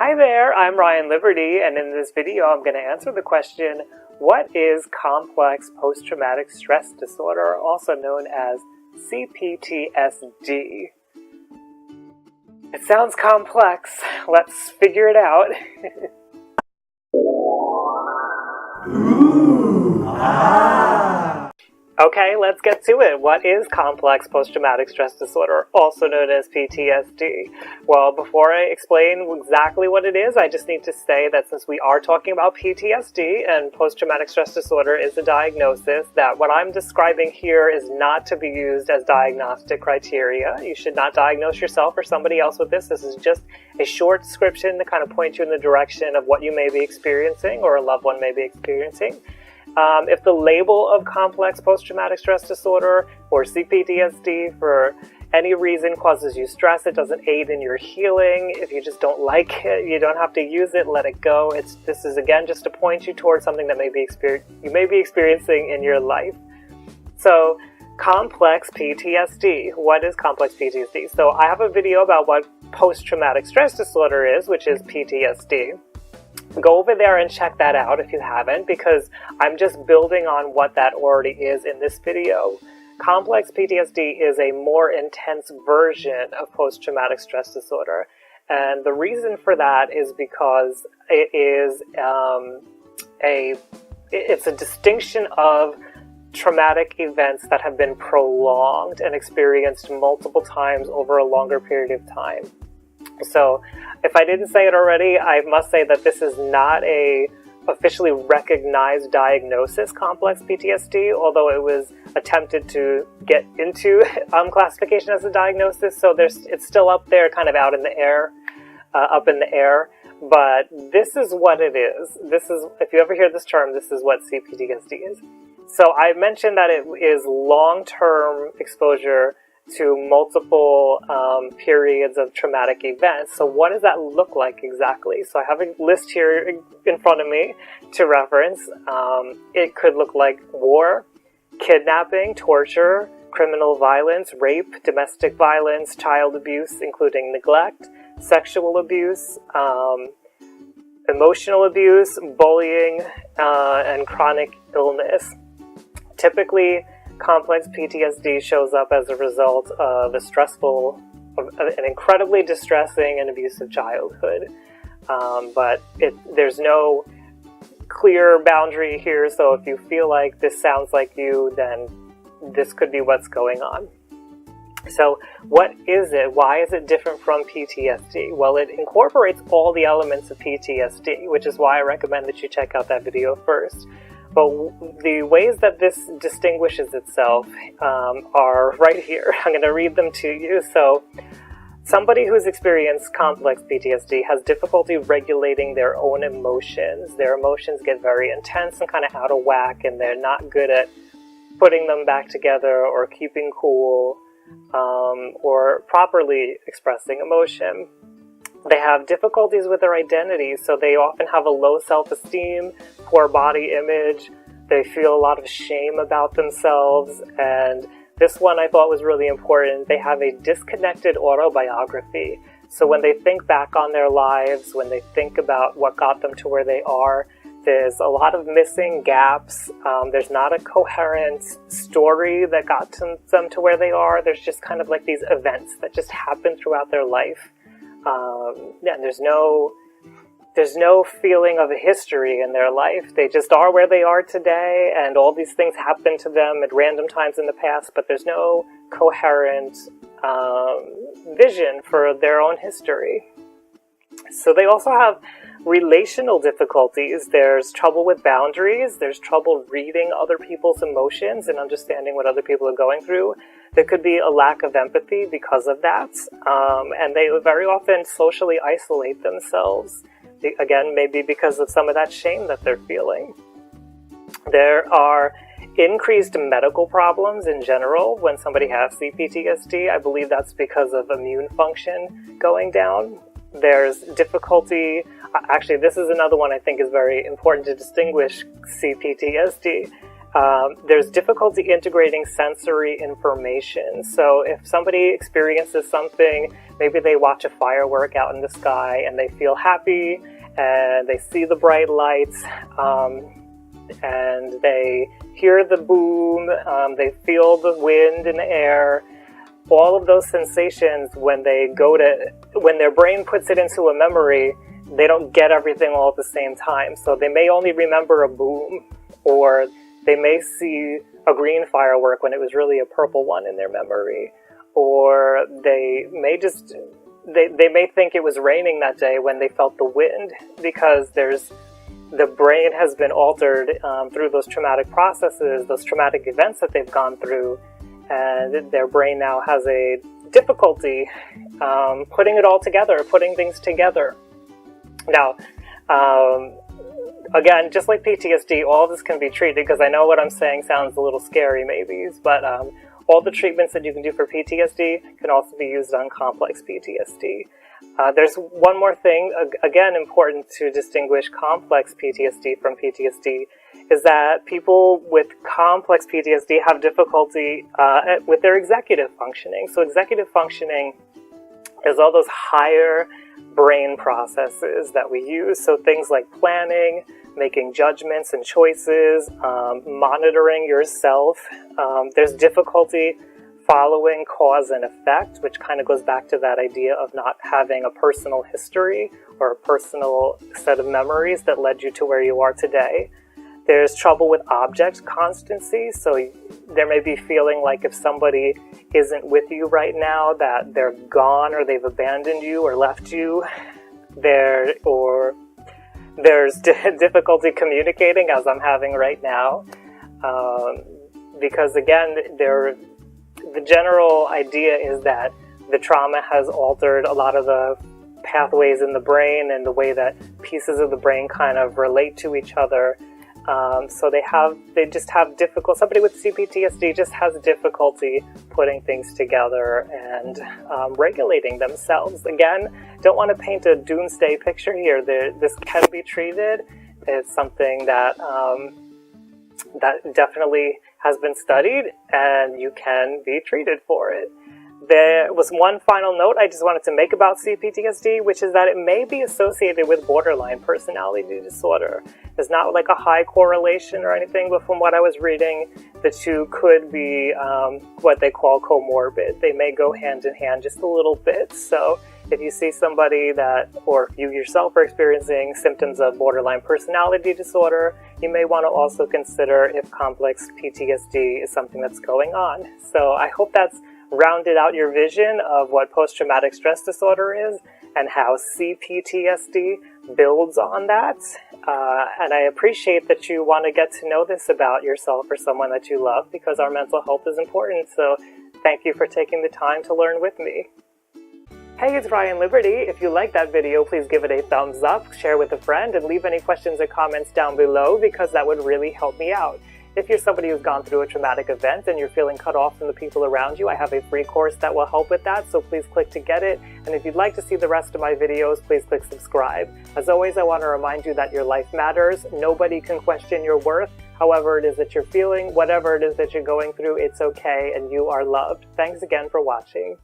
Hi there, I'm Ryan Liberty, and in this video I'm going to answer the question, what is complex post-traumatic stress disorder, also known as C-PTSD? It sounds complex. Let's figure it out. Ooh, Okay, let's get to it. What is complex post-traumatic stress disorder, also known as PTSD? Well, before I explain exactly what it is, I just need to say that since we are talking about PTSD and post-traumatic stress disorder is a diagnosis, that what I'm describing here is not to be used as diagnostic criteria. You should not diagnose yourself or somebody else with this. This is just a short description to kind of point you in the direction of what you may be experiencing or a loved one may be experiencing. If the label of complex post-traumatic stress disorder or CPTSD for any reason causes you stress, it doesn't aid in your healing. If you just don't like it, you don't have to use it, let it go. This is again just to point you towards something that you may be experiencing in your life. So, complex PTSD. What is complex PTSD? So I have a video about what post-traumatic stress disorder is, which is PTSD. Go over there and check that out if you haven't, because I'm just building on what that already is in this video. Complex PTSD is a more intense version of post-traumatic stress disorder. And the reason for that is because it's a distinction of traumatic events that have been prolonged and experienced multiple times over a longer period of time. So, if I didn't say it already, I must say that this is not a officially recognized diagnosis, complex PTSD, although it was attempted to get into classification as a diagnosis. So it's still up there, kind of out in the air, But this is what it is. If you ever hear this term, this is what CPTSD is. So I mentioned that it is long-term exposure to multiple periods of traumatic events. So what does that look like exactly? So I have a list here in front of me to reference. It could look like war, kidnapping, torture, criminal violence, rape, domestic violence, child abuse, including neglect, sexual abuse, emotional abuse, bullying, and chronic illness. Typically, complex PTSD shows up as a result of an incredibly distressing and abusive childhood. But there's no clear boundary here, so if you feel like this sounds like you, then this could be what's going on. So what is it? Why is it different from PTSD? Well, it incorporates all the elements of PTSD, which is why I recommend that you check out that video first. But the ways that this distinguishes itself are right here. I'm going to read them to you. So, somebody who's experienced complex PTSD has difficulty regulating their own emotions. Their emotions get very intense and kind of out of whack, and they're not good at putting them back together or keeping cool or properly expressing emotion. They have difficulties with their identity, so they often have a low self-esteem, poor body image. They feel a lot of shame about themselves, and this one I thought was really important. They have a disconnected autobiography. So when they think back on their lives, when they think about what got them to where they are, there's a lot of missing gaps. There's not a coherent story that got them to where they are. There's just kind of like these events that just happen throughout their life. There's no feeling of a history in their life. They just are where they are today, and all these things happen to them at random times in the past, but there's no coherent vision for their own history. So they also have relational difficulties. There's trouble with boundaries. There's trouble reading other people's emotions and understanding what other people are going through. There could be a lack of empathy because of that. And they very often socially isolate themselves. Again, maybe because of some of that shame that they're feeling. There are increased medical problems in general when somebody has CPTSD. I believe that's because of immune function going down. There's difficulty. Actually, this is another one I think is very important to distinguish CPTSD. There's difficulty integrating sensory information. So if somebody experiences something, maybe they watch a firework out in the sky and they feel happy and they see the bright lights, and they hear the boom, they feel the wind in the air. All of those sensations, when their brain puts it into a memory, they don't get everything all at the same time. So they may only remember a boom, or they may see a green firework when it was really a purple one in their memory. Or they may they may think it was raining that day when they felt the wind, because the brain has been altered through those traumatic processes, those traumatic events that they've gone through, and their brain now has a difficulty putting it all together, putting things together. Now, again, just like PTSD, all of this can be treated, because I know what I'm saying sounds a little scary maybe, but all the treatments that you can do for PTSD can also be used on complex PTSD. There's one more thing, again, important to distinguish complex PTSD from PTSD, is that people with complex PTSD have difficulty with their executive functioning. So executive functioning is all those higher brain processes that we use. So things like planning, making judgments and choices, monitoring yourself. There's difficulty following cause and effect, which kind of goes back to that idea of not having a personal history or a personal set of memories that led you to where you are today. There's trouble with object constancy, so there may be feeling like if somebody isn't with you right now, that they're gone or they've abandoned you or left you. There's difficulty communicating, as I'm having right now, because again, the general idea is that the trauma has altered a lot of the pathways in the brain and the way that pieces of the brain kind of relate to each other. So they just have difficulty. Somebody with C-PTSD just has difficulty putting things together and regulating themselves. Again, don't want to paint a doomsday picture here. This can be treated. It's something that that definitely has been studied, and you can be treated for it. There was one final note I just wanted to make about C-PTSD, which is that it may be associated with borderline personality disorder. There's not like a high correlation or anything, but from what I was reading, the two could be what they call comorbid. They may go hand in hand just a little bit. So if you see somebody or if you yourself are experiencing symptoms of borderline personality disorder, you may want to also consider if complex PTSD is something that's going on. So I hope that's rounded out your vision of what post-traumatic stress disorder is and how CPTSD builds on that. And I appreciate that you want to get to know this about yourself or someone that you love, because our mental health is important. So thank you for taking the time to learn with me. Hey, it's Ryan Liberty. If you like that video, please give it a thumbs up, share with a friend, and leave any questions or comments down below, because that would really help me out. If you're somebody who's gone through a traumatic event and you're feeling cut off from the people around you, I have a free course that will help with that, so please click to get it. And if you'd like to see the rest of my videos, please click subscribe. As always, I want to remind you that your life matters. Nobody can question your worth. However it is that you're feeling, whatever it is that you're going through, it's okay, and you are loved. Thanks again for watching.